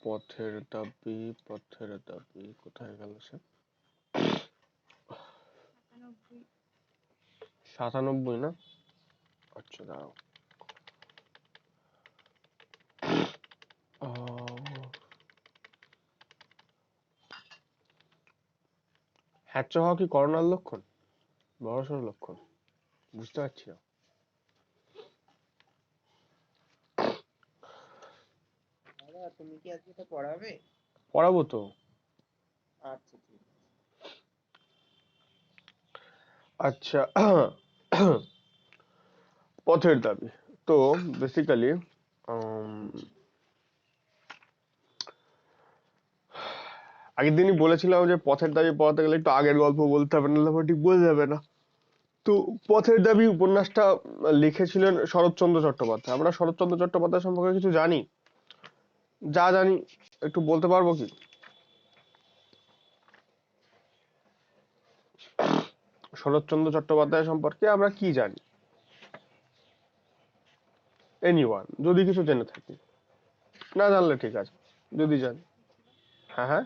পথের দাবি, পথের দাবি কোথায় গেল সে? 97 না? আচ্ছা দাঁড়াও। হ্যাচ্চ হওয়া কি করোনার লক্ষণ? বড়সড় লক্ষণ, বুঝতে পারছি না। তুমি কি আজকে এটা পড়াবে? পড়াবো তো। আচ্ছা ঠিক আচ্ছা, পথের দাবি তো বেসিক্যালি আগের দিনই বলেছিলাম যে পথের দাবি পড়াতে গেলে একটু আগের গল্প বলতে হবে, নাহলে ঠিক বোঝা যাবে না। তো পথের দাবি উপন্যাসটা লিখেছিলেন শরৎচন্দ্র চট্টোপাধ্যায়। আমরা শরৎচন্দ্র চট্টোপাধ্যায় সম্পর্কে কিছু জানি, যা জানি একটু বলতে পারবো কি? শরৎচন্দ্র চট্টোপাধ্যায় সম্পর্কে আমরা কি জানি? এনিওয়ান যদি কিছু জেনে থাকি, না জানলে ঠিক আছে, যদি জানি। হ্যাঁ হ্যাঁ,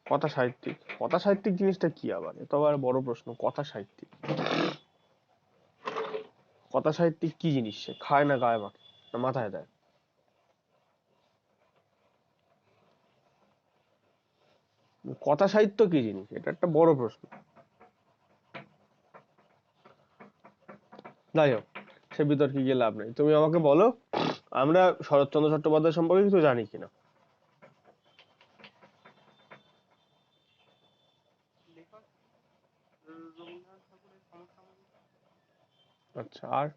কথা সাহিত্যিক। কথা সাহিত্যিক জিনিসটা কি আবার? এ তো আবার বড় প্রশ্ন। কথা সাহিত্যিক, কথা সাহিত্যিক কি জিনিস? সে খায় না গায়ে মাখে না মাথায় দেয়? কথা সাহিত্য কি জিনিস, এটা একটা বড় প্রশ্ন। যাই হোক, সে বিতর্কে গিয়ে লাভ নেই। তুমি আমাকে বলো আমরা শরৎচন্দ্র চট্টোপাধ্যায় সম্পর্কে কিছু জানি কিনা। আচ্ছা, আর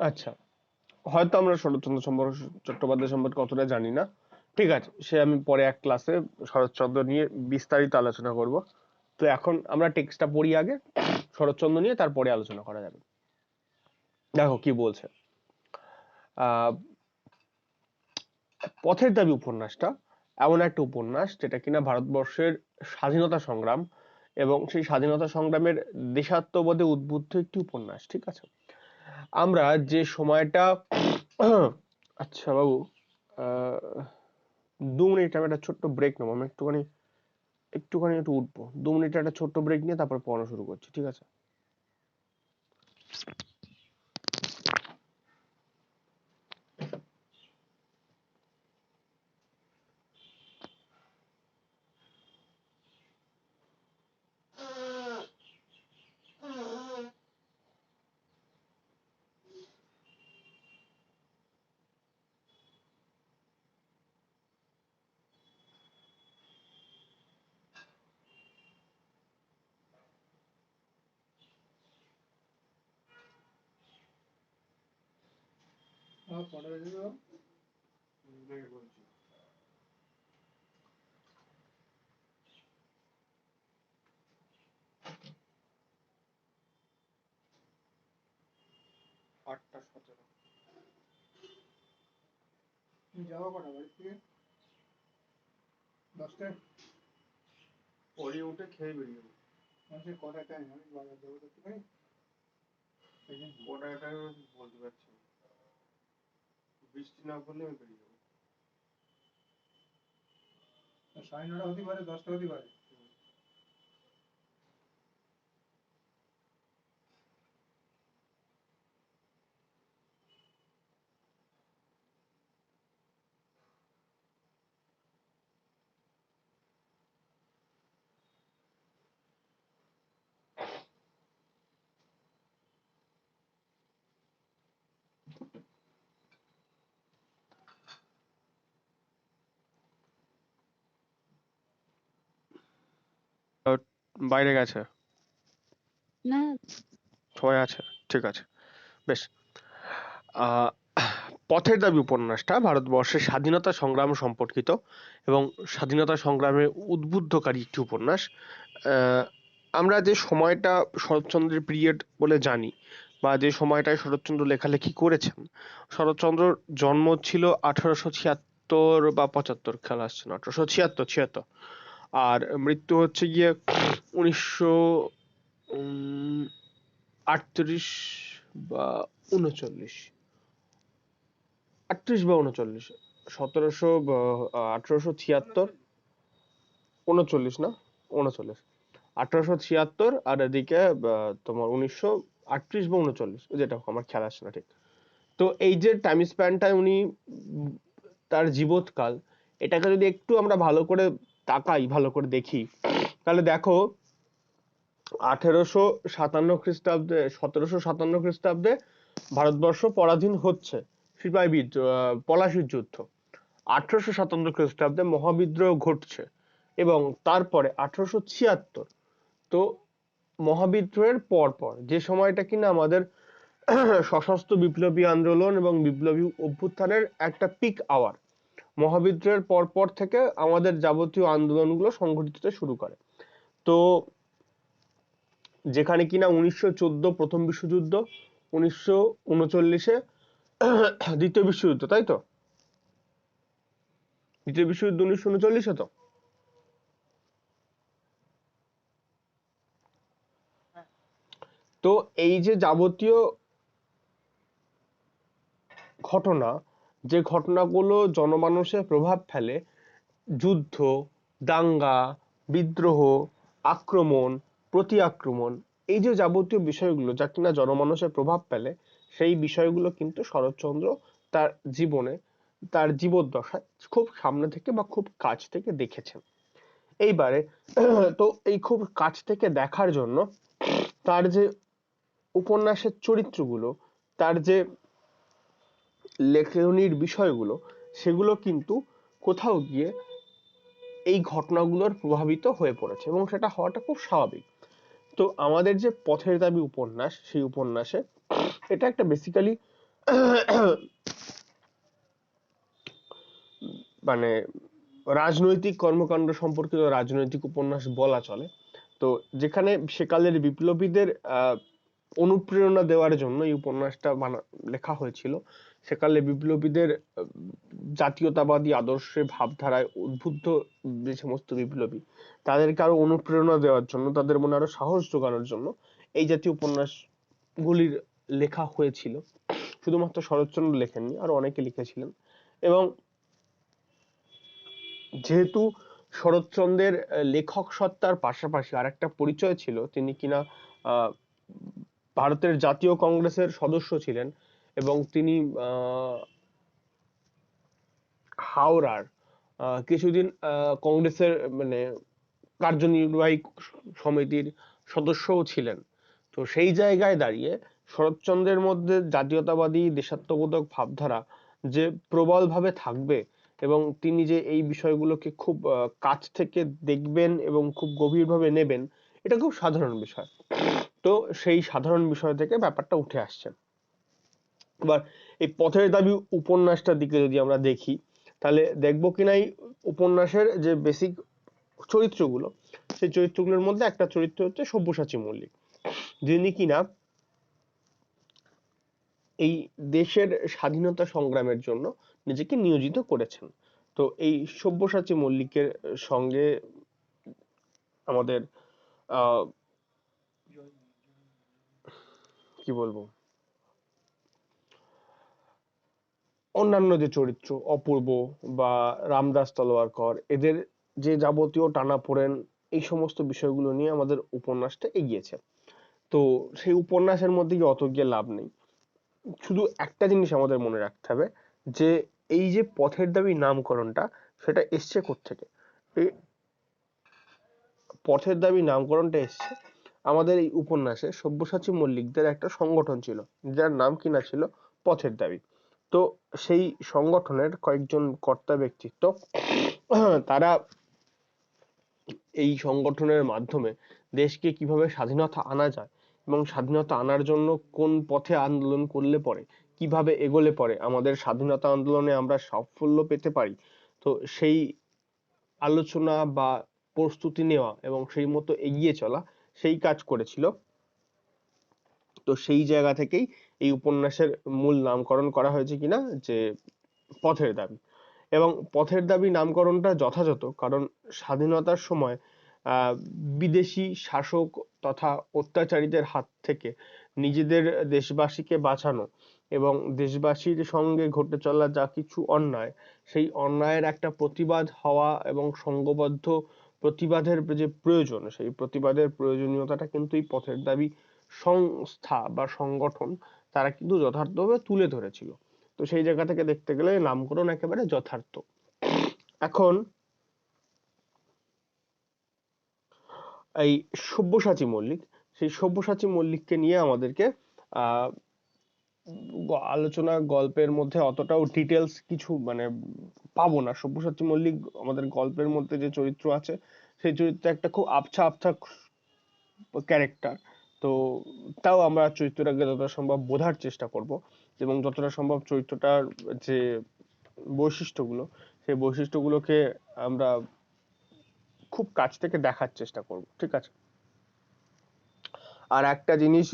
আচ্ছা, হয়তো আমরা শরৎচন্দ্র চট্টোপাধ্যায় সম্পর্কে অতটা জানি না, ঠিক আছে, সে আমি পরে এক ক্লাসে শরৎচন্দ্র নিয়ে বিস্তারিত আলোচনা করব। তো এখন আমরা টেক্সটটা পড়ি আগে, শরৎচন্দ্র নিয়ে তারপরে আলোচনা করা যাবে। দেখো কি বলছে। পথের দাবি উপন্যাসটা এমন একটা উপন্যাস যেটা কিনা ভারতবর্ষের স্বাধীনতা সংগ্রাম এবং সেই স্বাধীনতা সংগ্রামের দেশাত্মবোধে উদ্বুদ্ধ একটি উপন্যাস, ঠিক আছে। আমরা যে সময়টা আচ্ছা বাবু, 2 মিনিট আমি একটা ছোট্ট ব্রেক নেবো। আমি একটুখানি একটু উঠবো। 2 মিনিট একটা ছোট্ট ব্রেক নিয়ে তারপর পড়ানো শুরু করছি, ঠিক আছে? যাবো কটা বাড়ি থেকে? 10টায়? পরে উঠে খেয়ে বেরিয়ে যাবো। আচ্ছা, কটা টাইম? আমি বাজার যাবো দেখতে পারি। কটা টাইম বলতে পারছি না, বৃষ্টি না পড়লে আমি বেরিয়ে যাবো। 9:30 হতে পারে, 10টা হতে পারে। বাইরে গেছে, না, সবাই আছে, ঠিক আছে, বেশ। আহ পথের দাবি উপন্যাসটা ভারতবর্ষের স্বাধীনতা সংগ্রাম সম্পর্কিত এবং স্বাধীনতা সংগ্রামে উদ্বুদ্ধকারী একটি উপন্যাস। আমরা যে সময়টা শরৎচন্দ্রের পিরিয়ড বলে জানি, বা যে সময়টায় শরৎচন্দ্র লেখালেখি করেছেন, শরৎচন্দ্রর জন্ম ছিল 1876 বা 75, খেয়াল আসছে না, 1876, আর মৃত্যু হচ্ছে গিয়ে 1938 বা 39, 38 বা 39, 1876, 39 না, 39, 1876, আর এদিকে তোমার 1938 বা 39, যেটা হোক আমার খেয়াল আসছে না ঠিক। তো এই যে টাইম স্প্যানটায় উনি তার জীবৎকাল, এটাকে যদি একটু আমরা ভালো করে তাকাই, ভালো করে দেখি, তাহলে দেখো 1857 খ্রিস্টাব্দে, 1757 খ্রিস্টাব্দে ভারতবর্ষ পরাধীন হচ্ছে, সিপাহী বিদ্রোহ, পলাশির যুদ্ধ। 1857 খ্রিস্টাব্দে মহাবিদ্রোহ ঘটছে, এবং তারপরে 1876, তো মহাবিদ্রোহের পর পর যে সময়টা কিনা আমাদের সশস্ত্র বিপ্লবী আন্দোলন এবং বিপ্লবী অভ্যুত্থানের একটা পিক আওয়ার, মহাবিদ্রোহের পর পর থেকে আমাদের যাবতীয় আন্দোলনগুলো সংগঠিত হতে শুরু করে। তো যেখানে কিনা 1914 প্রথম বিশ্বযুদ্ধ, 1939-এ দ্বিতীয় বিশ্বযুদ্ধ, তাই তো? দ্বিতীয় বিশ্বযুদ্ধ 1939-এ তো। তো এই যে যাবতীয় ঘটনা, যে ঘটনাগুলো জনমানসে প্রভাব ফেলে, যুদ্ধ, দাঙ্গা, বিদ্রোহ, আক্রমণ, প্রতি আক্রমণ, এই যে যাবতীয় বিষয়গুলো যা কিনা জনমানসে প্রভাব ফেলে, সেই বিষয়গুলো কিন্তু শরৎচন্দ্র তার জীবনে, তার জীবদ্দশায় খুব সামনে থেকে বা খুব কাছ থেকে দেখেছেন। এইবারে তো এই খুব কাছ থেকে দেখার জন্য তার যে উপন্যাসের চরিত্রগুলো, তার যে লেখনীর বিষয়গুলো, সেগুলো কিন্তু কোথাও গিয়ে এই ঘটনাগুলোর প্রভাবিত হয়ে পড়েছে, এবং সেটা হওয়াটা খুব স্বাভাবিক। তো আমাদের যে পথের দাবি উপন্যাস, সেই উপন্যাসে এটা একটা বেসিক্যালি মানে রাজনৈতিক কর্মকাণ্ড সম্পর্কিত রাজনৈতিক উপন্যাস বলা চলে। তো যেখানে সেকালের বিপ্লবীদের অনুপ্রেরণা দেওয়ার জন্য এই উপন্যাসটা লেখা হয়েছিল। সেকালে বিপ্লবীদের জাতীয়তাবাদী আদর্শে ভাবধারায় উদ্বুদ্ধ যে সমস্ত বিপ্লবী, তাদেরকে আরো অনুপ্রেরণা দেওয়ার জন্য, তাদের মনে আরো সাহস জোগানোর জন্য এই জাতীয় উপন্যাসগুলির লেখা হয়েছিল। শুধুমাত্র শরৎচন্দ্র লেখেননি, আরো অনেকে লিখেছিলেন। এবং যেহেতু শরৎচন্দ্রের লেখক সত্তার পাশাপাশি আরেকটা পরিচয় ছিল, তিনি কিনা আহ ভারতের জাতীয় কংগ্রেসের সদস্য ছিলেন, এবং তিনি হাওড়ার কিছুদিন কংগ্রেসের মানে কার্যনির্বাহী সমিতির সদস্যও ছিলেন। তো সেই জায়গায় দাঁড়িয়ে শরৎচন্দ্রের মধ্যে জাতীয়তাবাদী দেশাত্মবোধক ভাবধারা যে প্রবলভাবে থাকবে, এবং তিনি যে এই বিষয়গুলোকে খুব কাছ থেকে দেখবেন এবং খুব গভীরভাবে নেবেন, এটা খুব সাধারণ বিষয়। তো সেই সাধারণ বিষয় থেকে ব্যাপারটা উঠে আসছে। এবার এই পথের দাবি উপন্যাসটার দিকে যদি আমরা দেখি, তাহলে দেখবো কিনা এই উপন্যাসের যে বেসিক চরিত্রগুলো, সেই চরিত্রগুলোর মধ্যে একটা চরিত্র হচ্ছে সব্যসাচী মল্লিক, যিনি কিনা এই দেশের স্বাধীনতা সংগ্রামের জন্য নিজেকে নিয়োজিত করেছেন। তো এই সব্যসাচী মল্লিকের সঙ্গে আমাদের আহ কি বলবো, অন্যান্য যে চরিত্র অপূর্ব বা রামদাস তলোয়ারকর, এদের যে যাবতীয় টানাপোড়েন, এই সমস্ত বিষয়গুলো নিয়ে আমাদের উপন্যাসটা এগিয়েছে। তো সেই উপন্যাসের মধ্যে গিয়ে অত গিয়ে লাভ নেই। শুধু একটা জিনিস আমাদের মনে রাখতে হবে, যে এই যে পথের দাবি নামকরণটা, সেটা এসছে কোত্থেকে। এই পথের দাবি নামকরণটা এসছে আমাদের এই উপন্যাসে সব্যসাচী মল্লিকদের একটা সংগঠন ছিল, যার নাম কিনা ছিল পথের দাবি। তো সেই সংগঠনের কয়েকজন কর্তা ব্যক্তিত্ব, তারা এই সংগঠনের মাধ্যমে দেশকে কিভাবে স্বাধীনতা আনা যায়, এবং স্বাধীনতা আনার জন্য কোন পথে আন্দোলন করলে পরে, কিভাবে এগোলে পরে আমাদের স্বাধীনতা আন্দোলনে আমরা সাফল্য পেতে পারি, তো সেই আলোচনা বা প্রস্তুতি নেওয়া এবং সেই মতো এগিয়ে চলা, সেই কাজ করেছিল। তো সেই জায়গা থেকেই এই উপন্যাসের মূল নামকরণ করা হয়েছে কিনা যে পথের দাবি। এবং পথের দাবি নামকরণটা যথাযথ, কারণ স্বাধীনতার সময় আহ বিদেশি শাসক তথা অত্যাচারীদের হাত থেকে নিজেদের দেশবাসীকে বাঁচানো এবং দেশবাসীর সঙ্গে ঘটে চলা যা কিছু অন্যায়, সেই অন্যায়ের একটা প্রতিবাদ হওয়া এবং সংঘবদ্ধ প্রতিবাদের যে প্রয়োজন, সেই প্রতিবাদের প্রয়োজনীয়তাটা কিন্তু এই পথের দাবি সংস্থা বা সংগঠন তারা কিন্তু যথার্থভাবে তুলে ধরেছিল। তো সেই জায়গা থেকে দেখতে গেলে নামকরণ একেবারে যথার্থ। এখন এই সব্যসাচী মল্লিক, সেই সব্যসাচী মল্লিককে নিয়ে আমাদেরকে আহ আলোচনা গল্পের মধ্যে অতটাও ডিটেলস কিছু মানে পাবো না। সব্যসাচী মল্লিক আমাদের গল্পের মধ্যে যে চরিত্র আছে সেই চরিত্র একটা খুব আবছা আবছা ক্যারেক্টার। তো তাও আমরা চরিত্রটাকে যতটা সম্ভব বোঝার চেষ্টা করব এবং যতটা সম্ভব চরিত্রটার যে বৈশিষ্ট্যগুলো সেই বৈশিষ্ট্যগুলোকে আমরা খুব কাছ থেকে দেখার চেষ্টা করব, ঠিক আছে? আর একটা জিনিস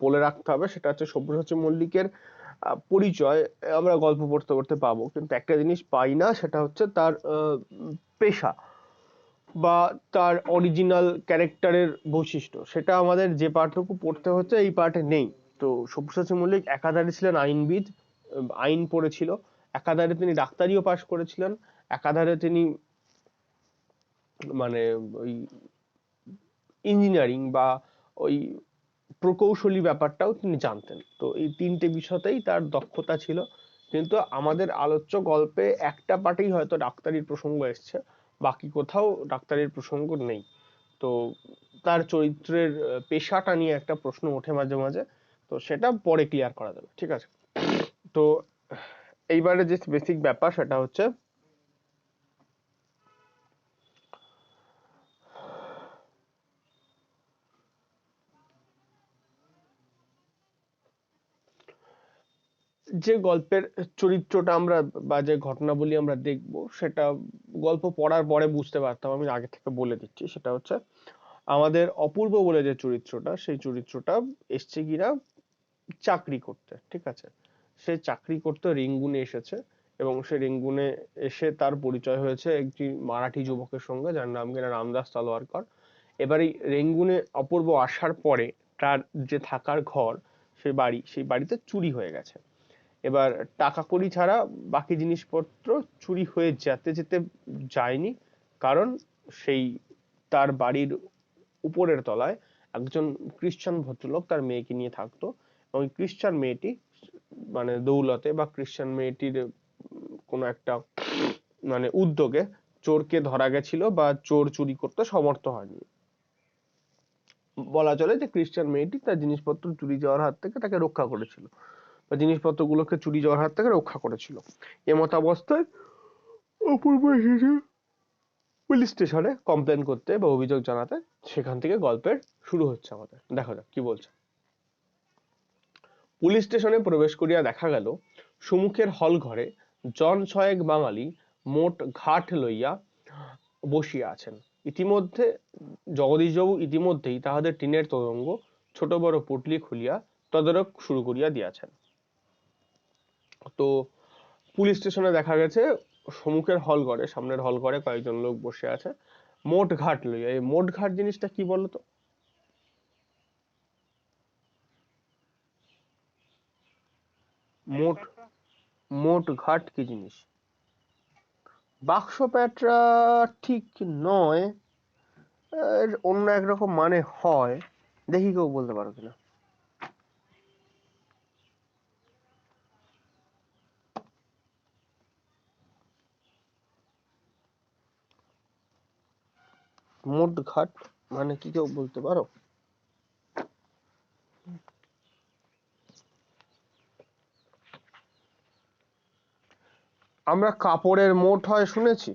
বলে রাখতে হবে, সেটা হচ্ছে সব্যসাচী মল্লিকের পরিচয় আমরা গল্প পড়তে পড়তে পাবো, কিন্তু একটা জিনিস পাই না, সেটা হচ্ছে তার পেশা বা তার অরিজিনাল ক্যারেক্টারের বৈশিষ্ট্য। সেটা আমাদের যে পাঠটুকু পড়তে হচ্ছে এই পাঠে নেই। তো সব্যসাচী মল্লিক একাধারে ছিলেন আইনবিদ, আইন পড়েছিল, একাধারে তিনি ডাক্তারিও পাশ করেছিলেন, একাধারে তিনি মানে ওই ইঞ্জিনিয়ারিং বা ওই প্রকৌশলী ব্যাপারটাও তিনি জানতেন। তো এই তিনটে বিষয়তেই তার দক্ষতা ছিল। কিন্তু আমাদের আলোচ্য গল্পে একটা পার্টেই হয়তো ডাক্তারির প্রসঙ্গ এসছে, বাকি কোথাও ডাক্তারির প্রসঙ্গ নেই। তো তার চরিত্রের পেশাটা নিয়ে একটা প্রশ্ন ওঠে মাঝে মাঝে, তো সেটা পরে ক্লিয়ার করা যাবে, ঠিক আছে? তো এইবারে যে বেসিক ব্যাপার সেটা হচ্ছে যে গল্পের চরিত্রটা আমরা বা যে ঘটনাবলী আমরা দেখব সেটা গল্প পড়ার পরে বুঝতে পারতাম, আমি আগে থেকে বলে দিচ্ছি। সেটা হচ্ছে আমাদের অপূর্ব বলে যে চরিত্রটা, সেই চরিত্রটা এসছে কিনা চাকরি করতে, ঠিক আছে? সে চাকরি করতে রেঙ্গুনে এসেছে এবং সে রেঙ্গুনে এসে তার পরিচয় হয়েছে একটি মারাঠি যুবকের সঙ্গে যার নাম কিনা রামদাস তলোয়ারকর। এবার এই রেঙ্গুনে অপূর্ব আসার পরে তার যে থাকার ঘর, সেই বাড়ি, সেই বাড়িতে চুরি হয়ে গেছে। এবার টাকা কড়ি ছাড়া বাকি জিনিসপত্র চুরি হয়ে যেতে যেতে যায়নি, কারণ সেই তার বাড়ির উপরের তলায় একজন খ্রিস্টান ভদ্রলোক তার মেয়েকে নিয়ে থাকতো এবং ওই খ্রিস্টান মেয়েটি মানে দৌলতে বা খ্রিস্টান মেয়েটির কোনো একটা মানে উদ্যোগে চোরকে ধরা গেছিল বা চোর চুরি করতে সমর্থ হয়নি। বলা চলে যে খ্রিস্টান মেয়েটি তার জিনিসপত্র চুরি যাওয়ার হাত থেকে তাকে রক্ষা করেছিল বা জিনিসপত্রগুলোকে চুরি যাওয়ার হাত থেকে রক্ষা করেছিল। এমত অবস্থায় অপূর্ব এসেছে পুলিশ স্টেশনে কমপ্লেন করতে বা অভিযোগ জানাতে। সেখান থেকে গল্পের শুরু হচ্ছে আমাদের। দেখা যাক কি বলছে। পুলিশ স্টেশনে প্রবেশ করিয়া দেখা গেল সম্মুখের হল ঘরে জন ছয়েক বাঙালি মোট ঘাট লইয়া বসিয়া আছেন। ইতিমধ্যে জগদীশবাবু ইতিমধ্যেই তাহাদের টিনের তোরঙ্গ ছোট বড় পুটলি খুলিয়া তদারক শুরু করিয়া দিয়াছেন। তো পুলিশ স্টেশনে দেখা গেছে সম্মুখের হল ঘরে, সামনের হল ঘরে কয়েকজন লোক বসে আছে মোট ঘাট লইয়া। এই মোট ঘাট জিনিসটা কি বলতো? মোট মোট ঘাট কি জিনিস? বাক্স প্যাঁটরা ঠিক নয়, এর অন্য একরকম মানে হয়। দেখি কেউ বলতে পারো কিনা। মোট ঘাট মানে কি কেউ বলতে পারো? আমরা কাপড়ের মোট হয় শুনেছি।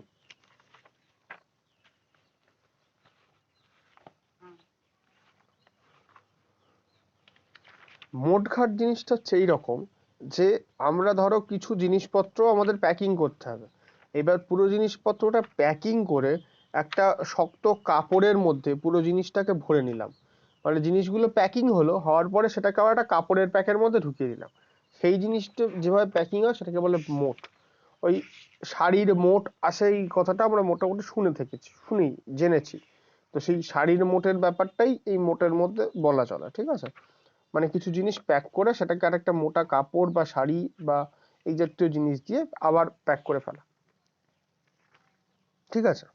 মোট ঘাট জিনিসটা হচ্ছে এইরকম যে আমরা ধরো কিছু জিনিসপত্র আমাদের প্যাকিং করতে হবে, এবার পুরো জিনিসপত্রটা প্যাকিং করে একটা শক্ত কাপড়ের মধ্যে পুরো জিনিসটাকে ভরে নিলাম। মানে জিনিসগুলো প্যাকিং হলো, হওয়ার পরে সেটাকে আবার একটা কাপড়ের প্যাকের মধ্যে ঢুকিয়ে দিলাম, সেই জিনিসটা যেভাবে প্যাকিং হয় সেটাকে বলে মোট। ওই শাড়ির মোট আসে, এই কথাটা আমরা মোটামুটি শুনি জেনেছি। তো সেই শাড়ির মোটের ব্যাপারটাই এই মোটের মধ্যে বলা চলে, ঠিক আছে? মানে কিছু জিনিস প্যাক করে সেটাকে আরেকটা মোটা কাপড় বা শাড়ি বা এই জাতীয় জিনিস দিয়ে আবার প্যাক করে ফেলা, ঠিক আছে?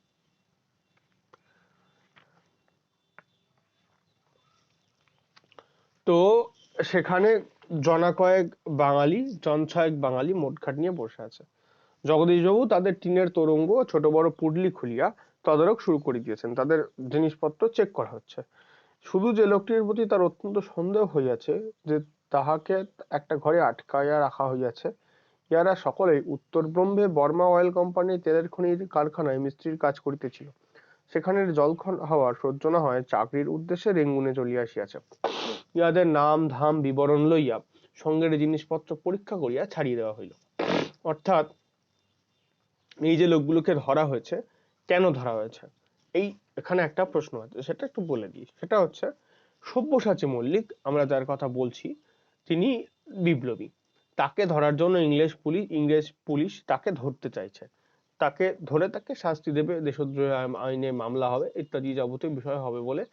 তো সেখানে জন ছয়েক বাঙালি মোটঘাট নিয়ে বসে আছে। জগদীশবাবু তাদের টিনের তোরঙ্গ ছোট বড় পুডলি খুলিয়া তদারক শুরু করে দিয়েছেন, তাদের জিনিসপত্র চেক করা হচ্ছে। শুধু যে লোকটির প্রতি তার অত্যন্ত সন্দেহ হইয়াছে যে তাহাকে একটা ঘরে আটকাইয়া রাখা হইয়াছে, ইহারা সকলেই উত্তর ব্রহ্মে বর্মা অয়েল কোম্পানির তেলের খনির কারখানায় মিস্ত্রির কাজ করিতেছিল। সেখানের জল হাওয়ার সহ্য না হয় চাকরির উদ্দেশ্যে রেঙ্গুনে চলিয়া আসিয়াছে। ইহাদের নাম ধাম বিবরণ লইয়া সঙ্গের জিনিসপত্র পরীক্ষা করিয়া ছাড়িয়ে দেওয়া হইল। অর্থাৎ এই যে লোকগুলোকে ধরা হয়েছে, কেন ধরা হয়েছে, এই এখানে একটা প্রশ্ন আছে, সেটা একটু বলে দিই। সেটা হচ্ছে সব্যসাচী মল্লিক, আমরা যার কথা বলছি, তিনি বিপ্লবী। তাকে ধরার জন্য ইংরেজ পুলিশ তাকে ধরতে চাইছে, তাকে ধরে তাকে শাস্তি দেবে, দেশদ্রোহ আইনে মামলা হবে, ইত্যাদি যাবতীয় বিষয় হবে বলে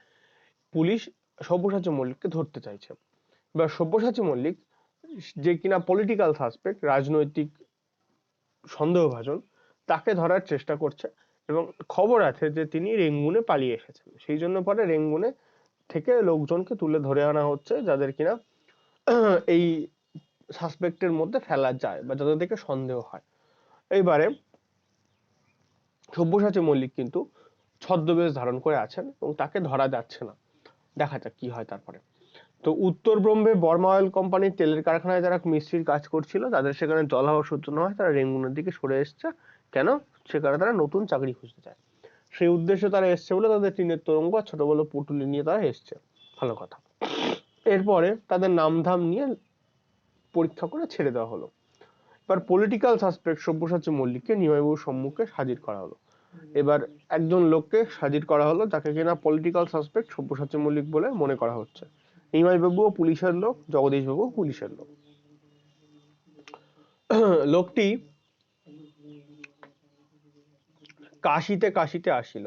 পুলিশ সব্যসাচী মল্লিককে ধরতে চাইছে। এবার সব্যসাচী মল্লিক, যে কিনা পলিটিক্যাল সাসপেক্ট, রাজনৈতিক সন্দেহভাজন, তাকে ধরার চেষ্টা করছে এবং খবর আছে যে তিনি রেঙ্গুনে পালিয়ে এসেছেন। সেই জন্য পরে রেঙ্গুনে থেকে লোকজনকে তুলে ধরে আনা হচ্ছে, যাদের কিনা এই সাসপেক্টের মধ্যে ফেলা যায় বা যাদের থেকে সন্দেহ হয়। এইবারে সব্যসাচী মল্লিক কিন্তু ছদ্মবেশ ধারণ করে আছেন এবং তাকে ধরা যাচ্ছে না। দেখা যাক কি হয় তারপরে। তো উত্তর ব্রহ্মে বর্মা অয়েল কোম্পানির তেলের কারখানায় যারা মিস্ত্রির কাজ করছিল, তাদের সেখানে জল হাওয়া সহ্য না হয়, তারা রেঙ্গুনের দিকে সরে এসছে। কেন? সেখানে তারা নতুন চাকরি খুঁজতে চায়, সেই উদ্দেশ্যে তারা এসছে বলে তাদের টিনের তোরঙ্গ আর ছোট বড় পুটুলি নিয়ে তারা এসছে। ভালো কথা। এরপরে তাদের নামধাম নিয়ে পরীক্ষা করে ছেড়ে দেওয়া হলো। এবার পলিটিক্যাল সাসপেক্ট সব্যসাচী মল্লিককে নিমাইবাবুর সম্মুখে হাজির করা হলো। এবার একজন লোককে হাজির করা হলো যাকে কিনা পলিটিক্যাল সাসপেক্ট সব্যসাচী মল্লিক বলে মনে করা হচ্ছে। নিমাইবাবুও পুলিশের লোক, জগদীশবাবুও পুলিশের লোক। লোকটি কাশিতে কাশিতে আসিল।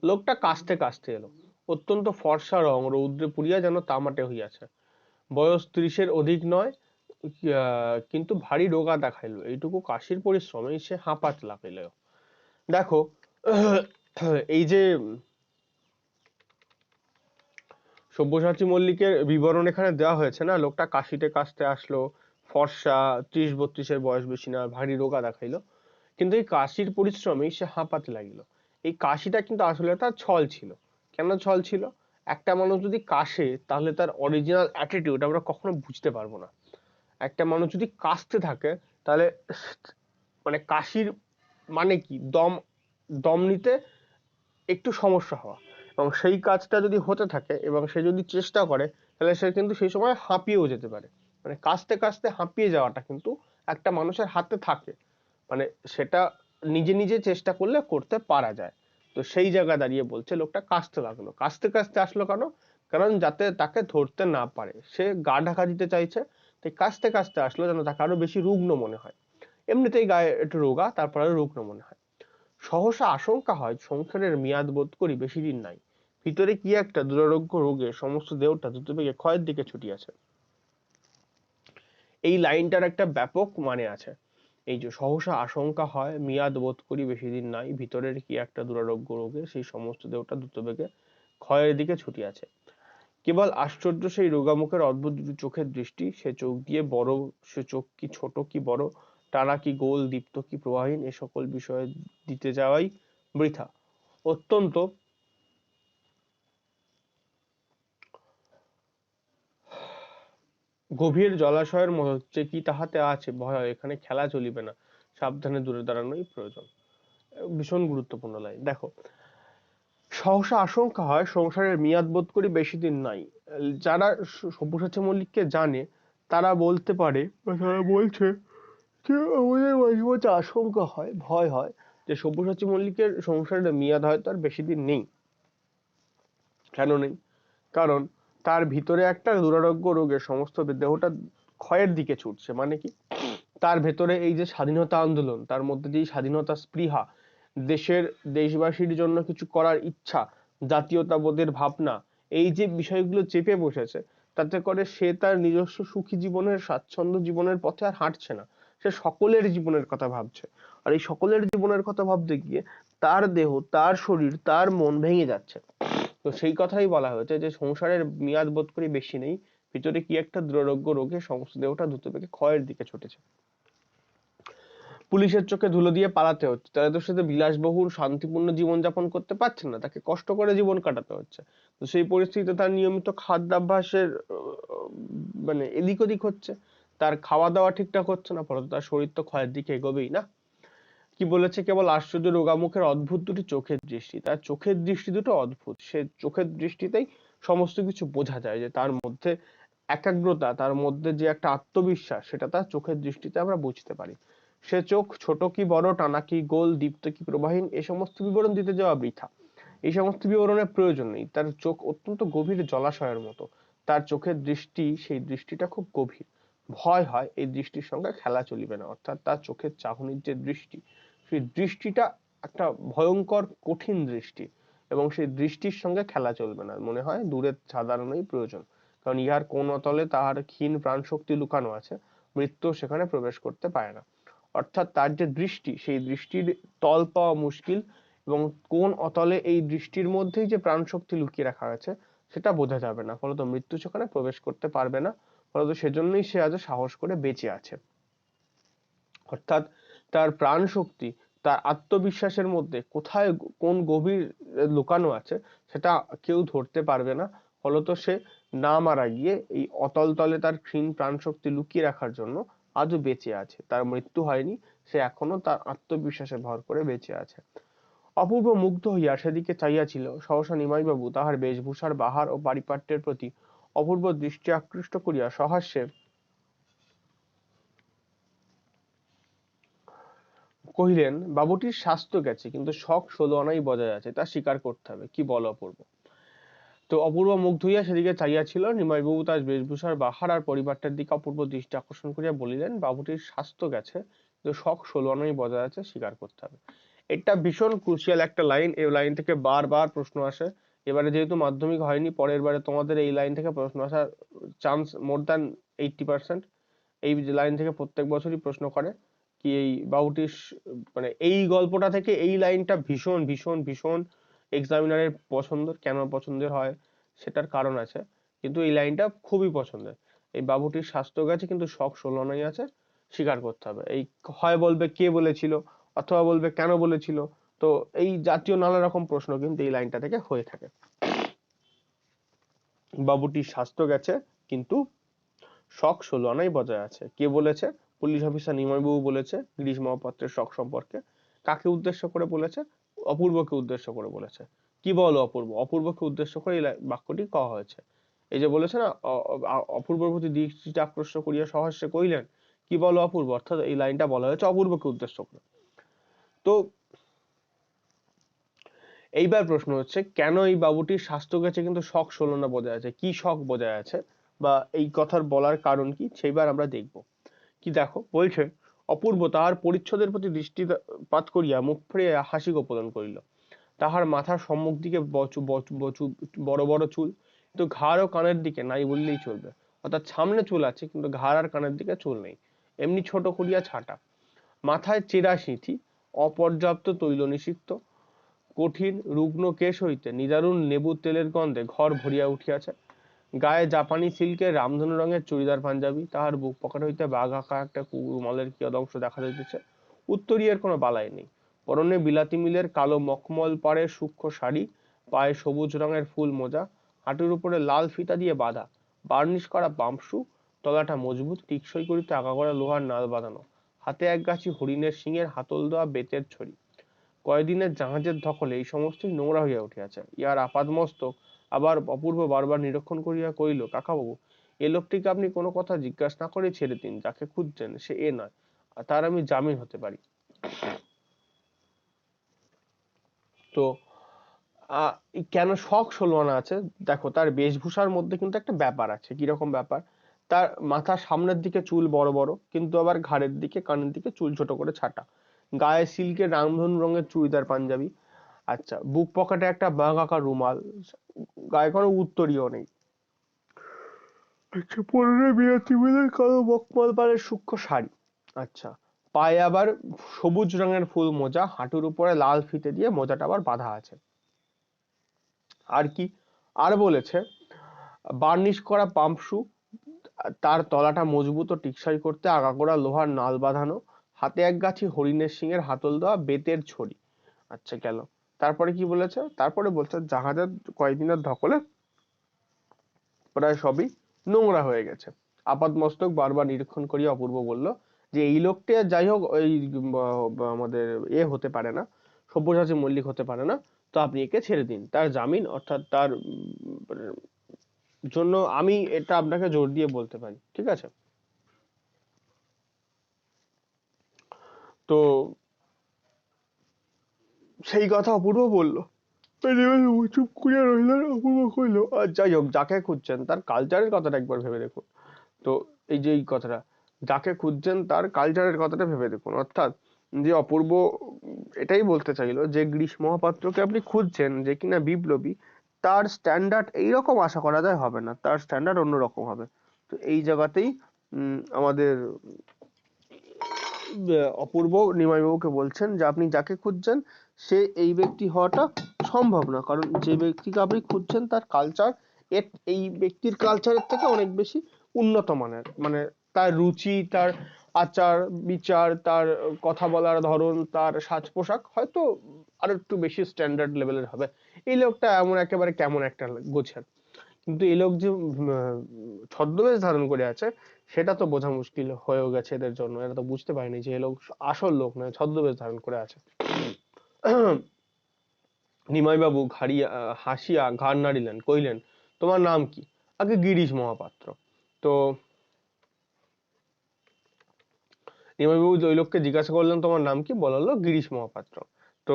লোকটা কাশতে কাশতে এলো। অত্যন্ত ফর্সা রং, রৌদ্রে পুড়িয়া যেন তামাটে হইয়াছে। বয়স 30-এর অধিক নয়, কিন্তু ভারী রোগা দেখাইল। এইটুকু কাশির পরিশ্রমে সে হাঁপাত লাগাইল। দেখো, এই যে সব্যসাচী মল্লিকের বিবরণ এখানে দেওয়া হয়েছে না, লোকটা কাশিতে কাশতে আসলো, ফর্সা, 30-32-এর বয়স বেশি না, ভারী রোগা দেখাইলো, কিন্তু এই কাশির পরিশ্রমেই সে হাঁপাতে লাগিল। এই কাশিটা কিন্তু আসলে তার ছল ছিল। কেন ছল ছিল? একটা মানুষ যদি কাশে তাহলে তার অরিজিনাল অ্যাটিটিউড আমরা কখনো বুঝতে পারবো না। একটা মানুষ যদি কাশতে থাকে তাহলে মানে কাশির মানে কি, দম দম নিতে একটু সমস্যা হওয়া, এবং সেই কাজটা যদি হতে থাকে এবং সে যদি চেষ্টা করে তাহলে সে কিন্তু সেই সময় হাঁপিয়েও যেতে পারে। মানে কাশতে কাশতে হাঁপিয়ে যাওয়াটা কিন্তু একটা মানুষের হাতে থাকে, মানে সেটা নিজে নিজে চেষ্টা করলে করতে পারা যায়। তো সেই জায়গায় দাঁড়িয়ে বলছে লোকটা কাশতে লাগলো, কাশতে কাশতে আসলো কেন? কারণ যাতে তাকে ধরতে না পারে, সে গা ঢাকা দিতে চাইছে, তাই কাশতে কাশতে আসলো যেন তাকে আরো বেশি রুগ্ন মনে হয়। এমনিতেই গায়ে একটু রোগা, তারপরে রুগ্ন মনে হয়। সহসা আশঙ্কা হয় সংসারের মেয়াদ বোধ করি বেশি দিন নাই। ভিতরে কি একটা দুরারোগ্য রোগে সমস্ত দেহটা দ্রুতবেগে ক্ষয়ের দিকে ছুটিয়াছে। এই লাইনটার একটা ব্যাপক মানে আছে। এই যে সহসা আশঙ্কা হয়, মেয়াদ বোধ করি বেশি দিন নাই, ভিতরের কি একটা দুরারোগ্য রোগে সেই সমস্ত দেহটা দ্রুতবেগে ক্ষয়ের দিকে ছুটিয়াছে। কেবল আশ্চর্য সেই রোগামুখের অদ্ভুত দুটি চোখের দৃষ্টি। সে চোখ কি ছোট কি বড়, টানা কি গোল, দীপ্ত কি প্রবাহীন, এ সকল বিষয়ে দিতে যাওয়াই বৃথা। অত্যন্ত গভীর জলাশয়ের মধ্যে কি তাহাতে আছে ভয়, এখানে খেলা চলিবে না, সাবধানে দূরে দাঁড়ানোই প্রয়োজন। ভীষণ গুরুত্বপূর্ণ লাইন। দেখো, সহসা আশঙ্কা হয় সংসারের মেয়াদ বোধ করি বেশি দিন নাই। যারা সব্যসাচী মল্লিককে জানে তারা বলতে পারে বা তারা বলছে যে আমাদের মাঝে মাঝে আশঙ্কা হয়, ভয় হয় যে সব্যসাচী মল্লিকের সংসারের মেয়াদ হয়তো আর বেশি দিন নেই। কেন নেই? কারণ তার ভিতরে একটা দুরারোগ্য রোগে সমস্ত দেহটা ক্ষয়ের দিকে ছুটছে। মানে কি, তার ভেতরে এই যে স্বাধীনতা আন্দোলন, তার মধ্যে যে স্বাধীনতা স্পৃহা, দেশবাসীর জন্য কিছু করার ইচ্ছা, জাতীয়তাবোধের ভাবনা, এই যে বিষয়গুলো চেপে বসেছে, তাতে করে সে তার নিজস্ব সুখী জীবনের, স্বাচ্ছন্দ্য জীবনের পথে আর হাঁটছে না। সে সকলের জীবনের কথা ভাবছে। আর এই সকলের জীবনের কথা ভাবতে গিয়ে তার দেহ, তার শরীর, তার মন ভেঙে যাচ্ছে। তো সেই কথাই বলা হয়েছে যে সংসারের মেয়াদ বোধ করি বেশি নেই, ভিতরে কি একটা দুরারোগ্য রোগে সমস্ত দেহটা দ্রুত বেগে ক্ষয়ের দিকে ছুটেছে। পুলিশের চোখে ধুলো দিয়ে পালাতে হচ্ছে, তাহলে তো সে তো বিলাসবহুল শান্তিপূর্ণ জীবন যাপন করতে পারছে না, তাকে কষ্ট করে জীবন কাটাতে হচ্ছে। তো সেই পরিস্থিতিতে তার নিয়মিত খাদ্যাভ্যাসের মানে এদিক ওদিক হচ্ছে, তার খাওয়া দাওয়া ঠিকঠাক হচ্ছে না, ফলে তার শরীর তো ক্ষয়ের দিকে এগোবেই না। কি বলেছে, কেবল আশ্চর্য রোগামুখের অদ্ভুত দুটি চোখের দৃষ্টি। তার চোখের দৃষ্টি দুটো অদ্ভুত, সে চোখের দৃষ্টিতেই সমস্ত কিছু বোঝা যায়, যে তার মধ্যে একাগ্রতা, তার মধ্যে যে একটা আত্মবিশ্বাস, সেটা তার চোখের দৃষ্টিতে আমরা বুঝতে পারি। সে চোখ ছোট কি বড়, টানা কি গোল, দীপ্ত কি প্রবাহীন, এই সমস্ত বিবরণ দিতে যাওয়া বৃথা। এই সমস্ত বিবরণের প্রয়োজন নেই। তার চোখ অত্যন্ত গভীর জলাশয়ের মতো। তার চোখের দৃষ্টি, সেই দৃষ্টিটা খুব গভীর। ভয় হয় এই দৃষ্টির সঙ্গে খেলা চলিবে না। অর্থাৎ তার চোখের চাহনির যে দৃষ্টি, সেই দৃষ্টিটা একটা ভয়ঙ্কর কঠিন দৃষ্টি, এবং সেই দৃষ্টির সঙ্গে খেলা চলবে না। মনে হয় দূরের সাধারণই প্রয়োজন, কারণ ইহার কোন অতলে তাহার ক্ষীণ প্রাণ শক্তি লুকানো আছে, মৃত্যু সেখানে প্রবেশ করতে পারে না। অর্থাৎ তার যে দৃষ্টি, সেই দৃষ্টির তল পাওয়া মুশকিল, এবং কোন অতলে এই দৃষ্টির মধ্যেই যে প্রাণ শক্তি লুকিয়ে রাখা আছে সেটা বোঝা যাবে না, ফলত মৃত্যু সেখানে প্রবেশ করতে পারবে না। ফলত সেজন্যই সে আজও সাহস করে বেঁচে আছে। অর্থাৎ তার প্রাণ শক্তি, তার আত্মবিশ্বাসের মধ্যে কোথায় কোন গভীর লুকানো আছে সেটা কেউ ধরতে পারবে না। ফলত সে না মারা গিয়ে এই অতল তলে তার ক্ষীণ প্রাণ শক্তি লুকিয়ে রাখার জন্য আজও বেঁচে আছে। তার মৃত্যু হয়নি, সে এখনো তার আত্মবিশ্বাসে ভর করে বেঁচে আছে। অপূর্ব মুগ্ধ হইয়া সেদিকে চাহিয়াছিল। সহসা নিমাইবাবু তাহার বেশভূষার বাহার ও পারিপাট্যের প্রতি অপূর্ব দৃষ্টি আকৃষ্ট করিয়া সহাস্যে কহিলেন, বাবুটির স্বাস্থ্য গেছে, কিন্তু শখ 16 আনাই বজায় আছে, তা স্বীকার করতে হবে। কি বল অপূর্ব? তো অপূর্ব মুগ্ধ হইয়া সেদিকে চাহিয়াছিল। নিমাইবাবু তার বেশভূষার বাহার আর পরিপাট্যের দিকে অপূর্ব দৃষ্টি আকর্ষণ করিয়া বলিলেন, বাবুটির স্বাস্থ্য গেছে, কিন্তু শখ 16 আনাই বজায় আছে, স্বীকার করতে হবে। এটা ভীষণ ক্রুশিয়াল একটা লাইন। এই লাইন থেকে বারবার প্রশ্ন আসে। এবারে যেহেতু মাধ্যমিক হয়নি, পরের বারে তোমাদের এই লাইন থেকে প্রশ্ন আসার চান্স মোর দ্যান 80%। এই লাইন থেকে প্রত্যেক বছরই প্রশ্ন করে। কি এই বাবুটির মানে এই গল্পটা থেকে এই লাইনটা ভীষণ ভীষণ ভীষণ এক্সামিনারের পছন্দের। কেন পছন্দের হয় সেটার কারণ আছে, কিন্তু এই লাইনটা খুবই পছন্দের। এই বাবুটির স্বাস্থ্য গেছে কিন্তু শখ 16 আনাই আছে, স্বীকার করতে হবে। এই হয় বলবে কে বলেছিল, অথবা বলবে কেন বলেছিল। তো এই জাতীয় নানা রকম প্রশ্ন কিন্তু এই লাইনটা থেকে হয়ে থাকে। বাবুটির স্বাস্থ্য গেছে কিন্তু শখ 16 আনাই বজায় আছে। কে বলেছে? পুলিশ অফিসার নিমাইবাবু বলেছে গিরিশ মহাপাত্রের শখ সম্পর্কে। কাকে উদ্দেশ্য করে বলেছে? অপূর্বকে উদ্দেশ্য করে বলেছে। কি বলো অপূর্ব? অপূর্বকে উদ্দেশ্য করে এই বাক্যটি কওয়া হয়েছে। এই যে বলেছে না, অপূর্বর প্রতি দৃষ্টিটা আকর্ষণ করিয়া সহাস্যে কহিলেন, কি বলো অপূর্ব, অর্থাৎ এই লাইনটা বলা হয়েছে অপূর্বকে উদ্দেশ্য করে। তো এইবার প্রশ্ন হচ্ছে, কেন এই বাবুটির স্বাস্থ্য গেছে কিন্তু শখ 16 আনা বজায় আছে? কি শখ বজায় আছে, বা এই কথার বলার কারণ কি, সেইবার আমরা দেখব। কি দেখো বলছে, অপূর্ব তাহার পরিচ্ছদের প্রতি দৃষ্টিপাত করিয়া মুখ ফিরিয়া হাসি গোপন করিল। তাহার মাথার সম্মুখ দিকে বড় বড় চুল, কিন্তু ঘাড় ও কানের দিকে নাই বললেই চলবে। অর্থাৎ সামনে চুল আছে কিন্তু ঘাড় আর কানের দিকে চুল নেই, এমনি ছোট করিয়া ছাটা। মাথায় চেরা সিঁথি, অপর্যাপ্ত তৈল নিষিক্ত, কঠিন রুগ্ন কেশ হইতে নিদারুণ লেবুর তেলের গন্ধে ঘর ভরিয়া উঠিয়াছে। গায়ে জাপানি সিল্কের রামধনু রঙের চুড়িদার পাঞ্জাবি, তাহার বুক পকেট হইতে বাঘ আঁকা একটা রুমালের কিয়দ অংশ দেখা যাইতেছে। উত্তরীয়ের কোনো বালাই নেই। পরনে বিলাতি মিলের কালো মখমল পাড়ের সূক্ষ্ম শাড়ি, পায়ে সবুজ রঙের ফুল মোজা, হাঁটুর উপরে লাল ফিতা দিয়ে বাঁধা, বার্নিশ করা পাম্পশু, তলাটা মজবুত, টিকসই করিতে আগা করা লোহার নাল বাঁধানো, হাতে এক গাছি হরিণের শিঙের হাতল দেওয়া বেতের ছড়ি। কয়দিনের জাহাজের ধকলে এই সমস্তই নোংরা হইয়া উঠিয়াছে। ইহার আপাদমস্তক আবার অপূর্ব বারবার নিরীক্ষণ করিয়া কহিল, কাকাবাবু, এ লোকটিকে আপনি কোনো কথা জিজ্ঞাসা না করে ছেড়ে দিন। যাকে খুঁজছেন সে এ নয়, আর তার আমি জামিন হতে পারি। তো কেন শখ 16 আনা আছে? দেখো তার বেশভূষার মধ্যে কিন্তু একটা ব্যাপার আছে। কিরকম ব্যাপার? তার মাথার সামনের দিকে চুল বড় বড়, কিন্তু আবার ঘাড়ের দিকে কানের দিকে চুল ছোট করে ছাঁটা। গায়ে সিল্কের রামধনু রঙের চুড়িদার পাঞ্জাবি। আচ্ছা, বুক পকেটে একটা বাঘ আঁকা রুমাল, গায়ে কোনো উত্তরীয় নেই। আচ্ছা, পরনে বিলাতি মিলের কালো মখমল পাড়ের সূক্ষ্ম শাড়ি। আচ্ছা, পায়ে আবার সবুজ রঙের ফুল মোজা, হাঁটুর উপরে লাল ফিতে দিয়ে মোজাটা আবার বাঁধা আছে। আর কি? আর বলেছে বার্নিশ করা পাম্প শু, তার তলাটা মজবুত ও টিকসই করতে আগাগোড়া লোহার নাল বাঁধানো, হাতে এক গাছি হরিণের শিঙের হাতল দেওয়া বেতের ছড়ি। আচ্ছা, গেল। তারপরে কি বলেছে? তারপরে বলছে জাহাজের কয়েকদিনের ধকলে প্রায় সবই নোংরা হয়ে গেছে। আপাদমস্তক বারবার নিরীক্ষণ করিয়া অপূর্ব বলল যে এই লোকটি আর যাই হোক ওই আমাদের হতে পারে না, সব্যসাচী মল্লিক হতে পারে না। তো আপনি একে ছেড়ে দিন। তার জামিন অর্থাৎ তার জন্য আমি এটা আপনাকে জোর দিয়ে বলতে পারি, ঠিক আছে? তো সেই কথা অপূর্ব বলল। চুপ করে রইলেন। অপূর্ব কইল, আর যাই হোক, যাকে খুঁজছেন তার কালচারের কথাটা একবার ভেবে দেখুন। তো এই যে এই কথাটা, যাকে খুঁজছেন তার কালচারের কথাটা ভেবে দেখুন। অর্থাৎ যে অপূর্ব এটাই বলতে চাইলো যে গ্রীষ্ম মহাপাত্রকে আপনি খুঁজছেন, যে কিনা বিপ্লবী, তার স্ট্যান্ডার্ড এইরকম আশা করা যায় হবে না, তার স্ট্যান্ডার্ড অন্যরকম হবে। তো এই জায়গাতেই আমাদের অপূর্ব নিমাইবাবুকে বলছেন যে আপনি যাকে খুঁজছেন সে এই ব্যক্তি হওয়াটা সম্ভব না, কারণ যে ব্যক্তিকে আপনি খুঁজছেন তার কালচার এই ব্যক্তির কালচারের থেকে অনেক বেশি উন্নত মানের। মানে তার রুচি, তার আচার বিচার, তার কথা বলার ধরন, তার সাজ পোশাক হয়তো আরো একটু বেশি স্ট্যান্ডার্ড লেভেলের হবে। এই লোকটা এমন একেবারে কেমন একটা গোছের, কিন্তু এই লোক যে ছদ্মবেশ ধারণ করে আছে সেটা তো বোঝা মুশকিল হয়েও গেছে এদের জন্য। এরা তো বুঝতে পারেনি যে এই লোক আসল লোক নয়, ছদ্মবেশ ধারণ করে আছে। নিমাইবাবু হাসিয়া ঘাড় নাড়িলেন, কইলেন তোমার নাম কি? আগে গিরিশ মহাপাত্র। তো নিমাইবাবু ওই লোককে জিজ্ঞাসা করলেন তোমার নাম কি? বললো গিরিশ মহাপাত্র। তো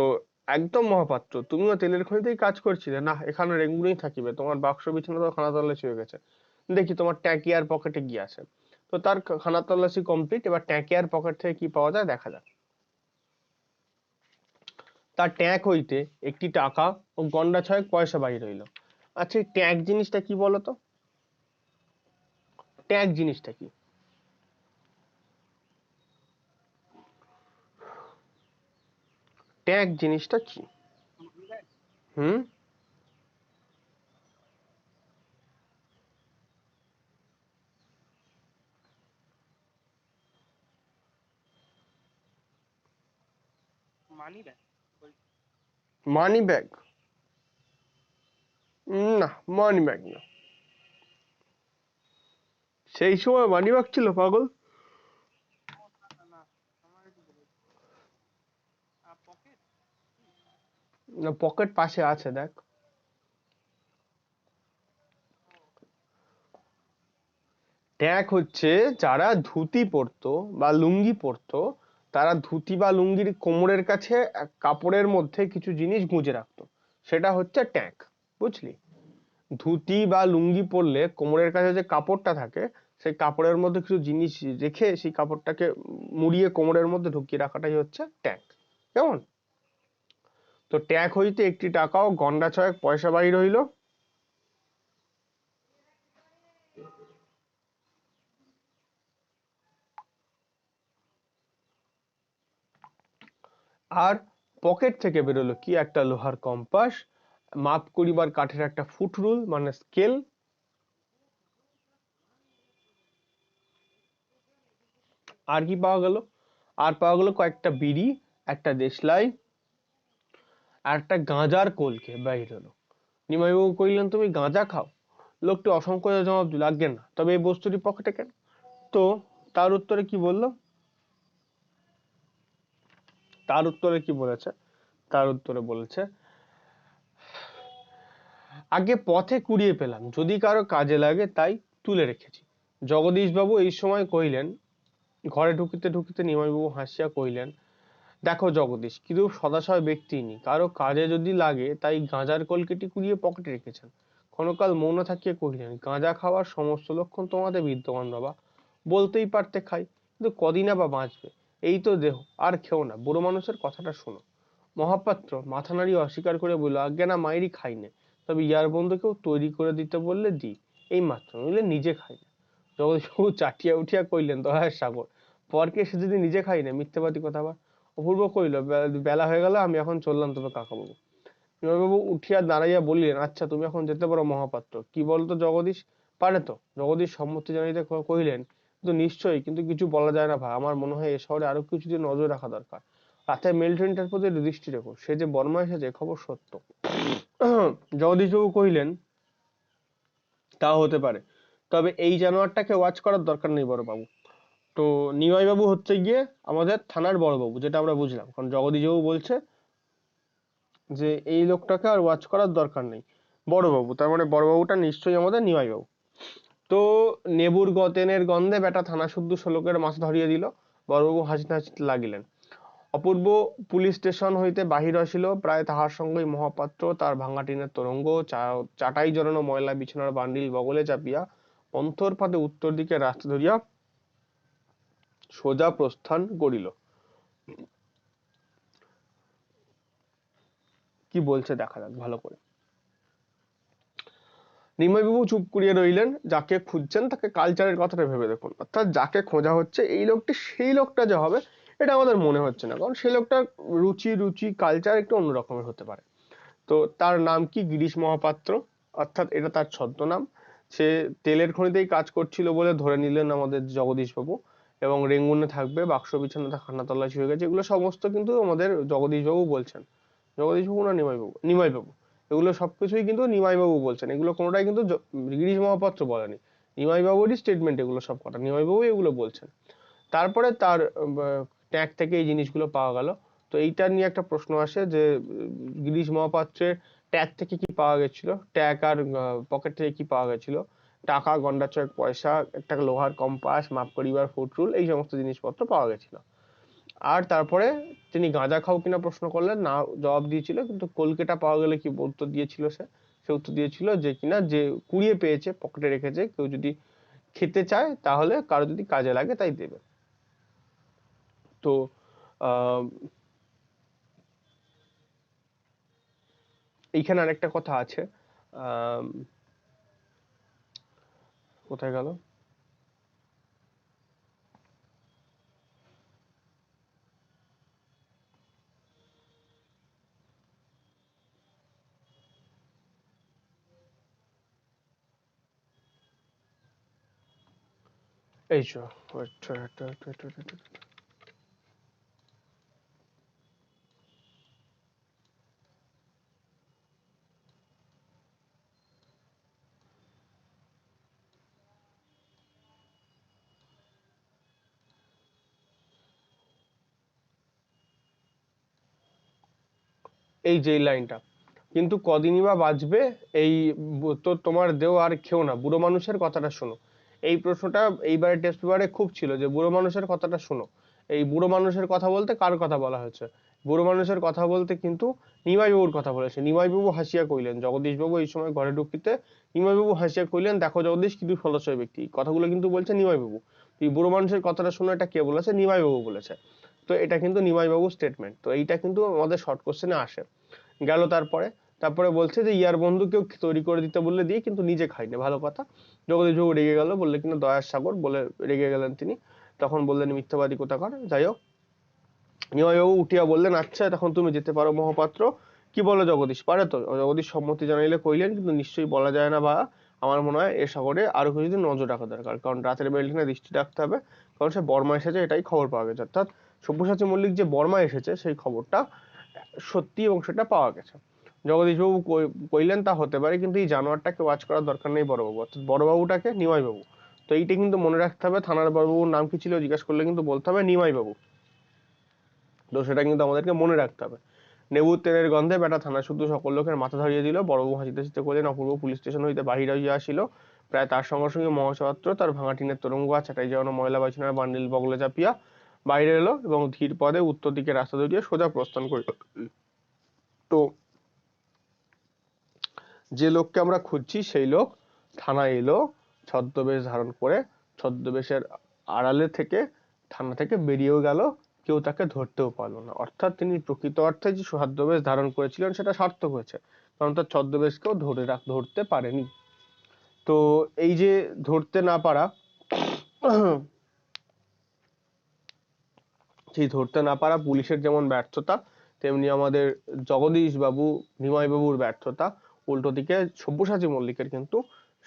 একদম মহাপাত্র, তুমিও তেলের খনিতেই কাজ করছিলে? না, এখানে রেঙ্গুনেই থাকিবে, তোমার বাক্স বিছানা তো খানা তল্লাশি হয়ে গেছে, দেখি তোমার ট্যাঁকি আর পকেটে কি আছে। তো তার খানা তল্লাশি কমপ্লিট, এবার ট্যাঁকি আর পকেট থেকে কি পাওয়া যায় দেখা যাক। তার ট্যাঁক হইতে একটি টাকা ও গন্ডা ছয়েক পয়সা বাহির হইল। আচ্ছা, এই ট্যাঁক জিনিসটা কি বলতো? ট্যাঁক জিনিসটা কি? ট্যাঁক জিনিসটা কি? হুম? Money bag. Money bag? না, মানি ব্যাগ না। সেই সময় মানি ব্যাগ ছিল পাগল? না, আমার একটু বলেছে পকেট। না, পকেট পাশে আছে, দেখ। ট্যাগ হচ্ছে যারা ধুতি পরতো বা লুঙ্গি পরতো, তারা ধুতি বা লুঙ্গির কোমরের কাছে কাপড়ের মধ্যে কিছু জিনিস গুঁজে রাখতো, সেটা হচ্ছে ট্যাগ। বুঝলি? ধুতি বা লুঙ্গি পরলে কোমরের কাছে যে কাপড়টা থাকে, সেই কাপড়ের মধ্যে কিছু জিনিস রেখে সেই কাপড়টাকে মুড়িয়ে কোমরের মধ্যে ঢুকিয়ে রাখাটাই হচ্ছে ট্যাগ। কেমন? তো ট্যাগ হইতে একটি টাকা ও গন্ডা ছয়েক পয়সা বাহির হইল। আর পকেট থেকে বেরোলো কি একটা লোহার কম্পাস, মাপ করিবার কাঠের একটা ফুট রুল মানে স্কেল। আর কি পাওয়া গেল? আর পাওয়া গেল কয়েকটা বিড়ি, একটা দেশলাই, আর একটা গাঁজার কলকে বাহির হলো। নিমাইবাবু কইলেন তুমি গাঁজা খাও? লোকটি অসংকোচে জবাব দিল আজ্ঞে না, তবে এই বস্তুটি পকেটে কেন? তো তার উত্তরে কি বললো? তার উত্তরে কি বলেছে? তার উত্তরে বলেছে আগে পথে কুড়িয়ে পেলাম, যদি কারো কাজে লাগে তাই তুলে রেখেছি। জগদীশ বাবু এই সময় কইলেন, ঘরে ঢুকিতে ঢুকিতে নিমাইবাবু হাসিয়া কইলেন দেখো জগদীশ কিন্তু সদাশয় ব্যক্তি নেই, কারো কাজে যদি লাগে তাই গাঁজার কলকেটি কুড়িয়ে পকেটে রেখেছেন। ক্ষণকাল মৌন থাকিয়া কহিলেন, গাঁজা খাওয়ার সমস্ত লক্ষণ তোমাদের বিদ্যমান বাবা, বলতেই পারতে খাই, কিন্তু কদিনা বা বাঁচবে, এই তো দেহ, আর খেও না, বুড়ো মানুষের কথাটা শোনো। মহাপাত্র মাথা নাড়িয়ে অস্বীকার করে বলল, আজ্ঞে না, মায়েরই খাই না, তবে ইয়ার বন্ধুকেও তৈরি করে দিতে বললে দিই, এই মাত্র, নইলে নিজে খাই না। জগদীশবাবু চাটিয়া উঠিয়া কইলেন, দয়ার সাগর, পরকে সে যদি নিজে খাই না, মিথ্যাবাদী কথা আবার। অপূর্ব কইল, বেলা হয়ে গেল, আমি এখন চললাম তবে কাকাবাবু। বিনয়বাবু উঠিয়া দাঁড়াইয়া বলিলেন, আচ্ছা তুমি এখন যেতে পারো মহাপাত্র। কি বলতো জগদীশ, পারে তো? জগদীশ সম্মতি জানাইতে কহিলেন, কিন্তু নিশ্চয়ই, কিন্তু কিছু বলা যায় না ভাই, আমার মনে হয় এ শহরে আরো কিছুদিন নজর রাখা দরকার। রাতে মেল ট্রেনটার প্রতি দৃষ্টি রেখো, সে যে বর্মা এসেছে খবর সত্য। জগদীশবাবু কহিলেন, তা হতে পারে, তবে এই জানোয়ারটাকে ওয়াচ করার দরকার নেই বড় বাবু। তো নিমাই বাবু হচ্ছে গিয়ে আমাদের থানার বড় বাবু, যেটা আমরা বুঝলাম, কারণ জগদীশবাবু বলছে যে এই লোকটাকে আর ওয়াচ করার দরকার নেই। বড়বাবু, তার মানে বড়বাবুটা নিশ্চয়ই আমাদের নিমাই বাবু। তো নেবুর গতেনের গন্ধে বেটা থানা শুদ্ধ শ্লোকের মাছ ধরিয়ে দিল। বড়বাবু হাসিতে হাসিতে লাগিলেন। অপূর্ব পুলিশ স্টেশন হইতে বাহির আসিল, প্রায় তাহার সঙ্গেই মহাপাত্র, তার ভাঙা টিনের তোরঙ্গ, চাটাই জড়ানো ময়লা বিছানার বান্ডিল বগলে চাপিয়া পন্থর ফাঁদে উত্তর দিকে রাস্তা ধরিয়া সোজা প্রস্থান করিল। কি বলছে দেখা যাক ভালো করে। নিমাইবাবু চুপ করিয়া রইলেন। যাকে খুঁজছেন তাকে কালচারের কথাটা ভেবে দেখুন, অর্থাৎ যাকে খোঁজা হচ্ছে এই লোকটি সেই লোকটা যে হবে এটা আমাদের মনে হচ্ছে না, কারণ সেই লোকটার রুচি কালচার একটু অন্য রকমের হতে পারে। তো তার নাম কি? গিরিশ মহাপাত্র, অর্থাৎ এটা তার ছদ্মনাম। সে তেলের খনিতেই কাজ করছিল বলে ধরে নিলেন আমাদের জগদীশ বাবু, এবং রেঙ্গুনে থাকবে, বাক্স বিছানাতে খানা তল্লাশি হয়ে গেছে, এগুলো সমস্ত কিন্তু আমাদের জগদীশ বাবু বলছেন। জগদীশ বাবু না নিমাই বাবু? নিমাই বাবু। এগুলো সবকিছুই কিন্তু নিমাই বাবু বলছেন, এগুলো কোনোটাই কিন্তু গিরিশ মহাপাত্র বলেনি। নিমাই বাবুরই স্টেটমেন্ট এগুলো সব কটা, নিমাই বাবু এগুলো বলছেন। তারপরে তার ট্যাগ থেকে এই জিনিসগুলো পাওয়া গেল। তো এইটা নিয়ে একটা প্রশ্ন আসে যে গিরিশ মহাপাত্রের ট্যাগ থেকে কি পাওয়া গেছিল, ট্যাগ আর পকেট থেকে কি পাওয়া গেছিল? টাকা, গন্ডা ছয়েক পয়সা, একটা লোহার কম্পাস, মাপ করিবার ফুট রুল, এই সমস্ত জিনিসপত্র পাওয়া গেছিল। আর তারপরে তিনি গাঁজা খাও কিনা প্রশ্ন করলেন, না জবাব দিয়েছিল, কিন্তু কলকেটা পাওয়া গেলে কি উত্তর দিয়েছিল? সে উত্তর দিয়েছিল যে কিনা যে কুড়িয়ে পেয়েছে, পকেটে রেখেছে, কেউ যদি খেতে চায় তাহলে, কারো যদি কাজে লাগে তাই দেবে। তো আহ এইখানে আরেকটা কথা আছে, আহ কোথায় গেল? এই যে, এই যে লাইনটা, কিন্তু কদিনই বা বাঁচবে, এই তো তোমার দেও, আর খেও না, বুড়ো মানুষের কথাটা শোনো। এই প্রশ্নটা এইবারে টেস্ট পেপারে খুব ছিল, যে বুড়ো মানুষের কথাটা শোনো। এই বুড়ো মানুষের কথা বলতে কার কথা বলা হয়েছে? বুড়ো মানুষের কথা বলতে কিন্তু নিমাই বাবুর কথা বলেছে। নিমাই বাবু হাসিয়া কইলেন, জগদীশ বাবু এই সময় ঘরে ঢুকিতে নিমাই বাবু হাসিয়া কইলেন, দেখো জগদীশ, কিন্তু ফলস্বয় ব্যক্তি, কথাগুলো কিন্তু বলছে নিমাই বাবু। এই বুড়ো মানুষের কথাটা শোনো, এটা কে বলেছে? নিমাই বাবু বলেছে। তো এটা কিন্তু নিমাই বাবুর স্টেটমেন্ট। তো এইটা কিন্তু আমাদের শর্ট কোশ্চেনে আসে। গেল তারপরে, তারপরে বলছে যে ইয়ার বন্ধু কেউ তৈরি করে দিতে বললে দিই, কিন্তু নিজে খাইনি, ভালো কথা। জগদীশ বাবু রেগে গেল, বললে কিন্তু দয়ার সাগর বলে রেগে গেলেন তিনি। তখন বললেন, মিথ্যাবাদী কোথাকার। যাই হোক, নিমাইবাবু উঠিয়া বললেন, আচ্ছা তখন তুমি যেতে পারো মহাপাত্র। কি বলো জগদীশ, পারে তো? জগদীশ সম্মতি জানাইলে কইলেন, কিন্তু নিশ্চয়ই বলা যায় না, বা আমার মনে হয় এ শহরে আরো কিছুদিন নজর রাখা দরকার, কারণ রাতের বেলটিনে দৃষ্টি রাখতে হবে, কারণ সে বর্মা এসেছে, এটাই খবর পাওয়া গেছে, অর্থাৎ সব্যসাচী মল্লিক যে বর্মা এসেছে সেই খবরটা সত্যি, এবং সেটা পাওয়া গেছে। জগদীশবাবু কইলেন, তা হতে পারে, কিন্তু এই জানোয়ারটাকে ওয়াচ করার দরকার নেই বড়বাবু, অর্থাৎ বড়বাবুটাকে নিমাইবাবু। তো এইটা কিন্তু মনে রাখতে হবে। থানার বড়বাবুর নাম কি ছিল জিজ্ঞাসা করলে কিন্তু বলতে হবে নিমাইবাবু। তো সেটা কিন্তু আমাদেরকে মনে রাখতে হবে। নেবুর তেলের গন্ধে বেটা থানা শুদ্ধ সকল লোকের মাথা ধরিয়ে দিল। বড়বাবু হাসিতে হাসিতে কইলেন, অপূর্ব পুলিশ স্টেশন হইতে বাহির হইয়া আসিল, প্রায় তার সঙ্গে সঙ্গে মহাপাত্র, তার ভাঙা টিনের তোরঙ্গ আর ছাটাই যাওয়ানো ময়লা বিছানার বান্ডিল বগলে চাপিয়া বাইরে এলো এবং ধীর পদে উত্তর দিকে রাস্তা দিয়ে সোজা প্রস্থান করিল। তো যে লোককে আমরা খুঁজছি সেই লোক থানায় এলো ছদ্মবেশ ধারণ করে, ছদ্মবেশের আড়ালে থেকে থানা থেকে বেরিয়েও গেল, কেউ তাকে ধরতেও পারলো না। অর্থাৎ তিনি প্রকৃত অর্থে যে ছদ্মবেশ ধারণ করেছিলেন সেটা সার্থক হয়েছে, কারণ তার ছদ্মবেশকেও ধরতে পারেনি। তো এই যে ধরতে না পারা, সেই ধরতে না পারা পুলিশের যেমন ব্যর্থতা, তেমনি আমাদের জগদীশ বাবু, নিমাই বাবুর ব্যর্থতা উল্টো দিকে সব্যসাচী মল্লিকের কিন্তু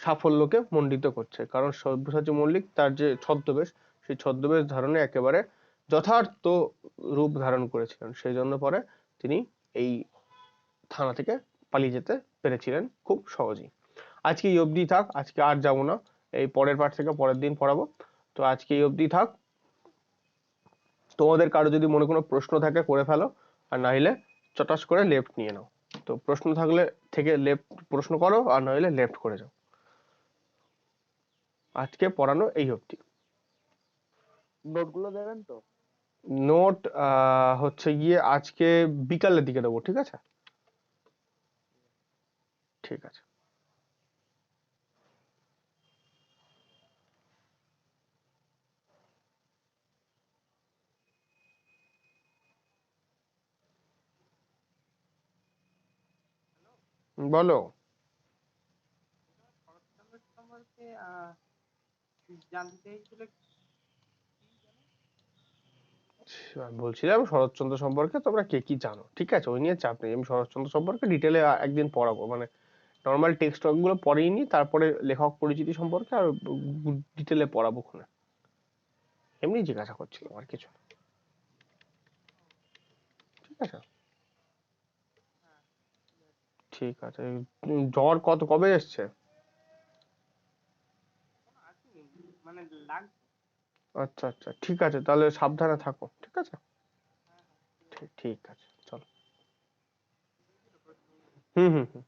সাফল্যকে মণ্ডিত করছে। কারণ সব্যসাচী মল্লিক তার যে ছদ্মবেশ, সেই ছদ্মবেশ ধারণে একেবারে যথার্থ রূপ ধারণ করেছিলেন, সেই জন্য পরে তিনি এই থানা থেকে পালিয়ে যেতে পেরেছিলেন খুব সহজেই। আজকে এই অবধি থাক, আজকে আর যাবো না, এই পরের পাঠ থেকে পরের দিন পড়াবো। তো আজকে এই অবধি থাক। তোমাদের কারো যদি মনে কোনো প্রশ্ন থাকে করে ফেলো, আর না হলে চটাস করে লেফট নিয়ে নাও। তো প্রশ্ন থাকলে থেকে লেফট প্রশ্ন করো, আর না হলে লেফট করে যাও। আজকে পড়ানো এই অবধি। নোটগুলো দেবেন তো? নোট হচ্ছে গিয়ে আজকে বিকালের দিকে দেবো, ঠিক আছে? ঠিক আছে। বলো। শরৎচন্দ্র সম্পর্কে জানতে চাইছিল কি জানো? বলছিলাম শরৎচন্দ্র সম্পর্কে তোমরা কে কি জানো, ঠিক আছে? ওই নিয়ে চাপ নেই, আমি শরৎচন্দ্র সম্পর্কে ডিটেলে একদিন পড়াবো। মানে নর্মাল টেক্সট গুলো পড়েই নি, তারপরে লেখক পরিচিতি সম্পর্কে আর ডিটেলে পড়াবো খুনে। এমনি জিজ্ঞাসা করছিলাম, আর কিছু না। ঠিক আছে, হ্যাঁ, ঠিক আছে। ঠিক আছে। জ্বর কবে এসছে? এখনো আসেনি, মানে লাগছে। আচ্ছা আচ্ছা, ঠিক আছে, তাহলে সাবধানে থাকো, ঠিক আছে? হ্যাঁ হ্যাঁ, ঠিক আছে। ঠিক আছে, চলো। বুঝেছিল প্রশ্নগুলো? হুম হুম হুম।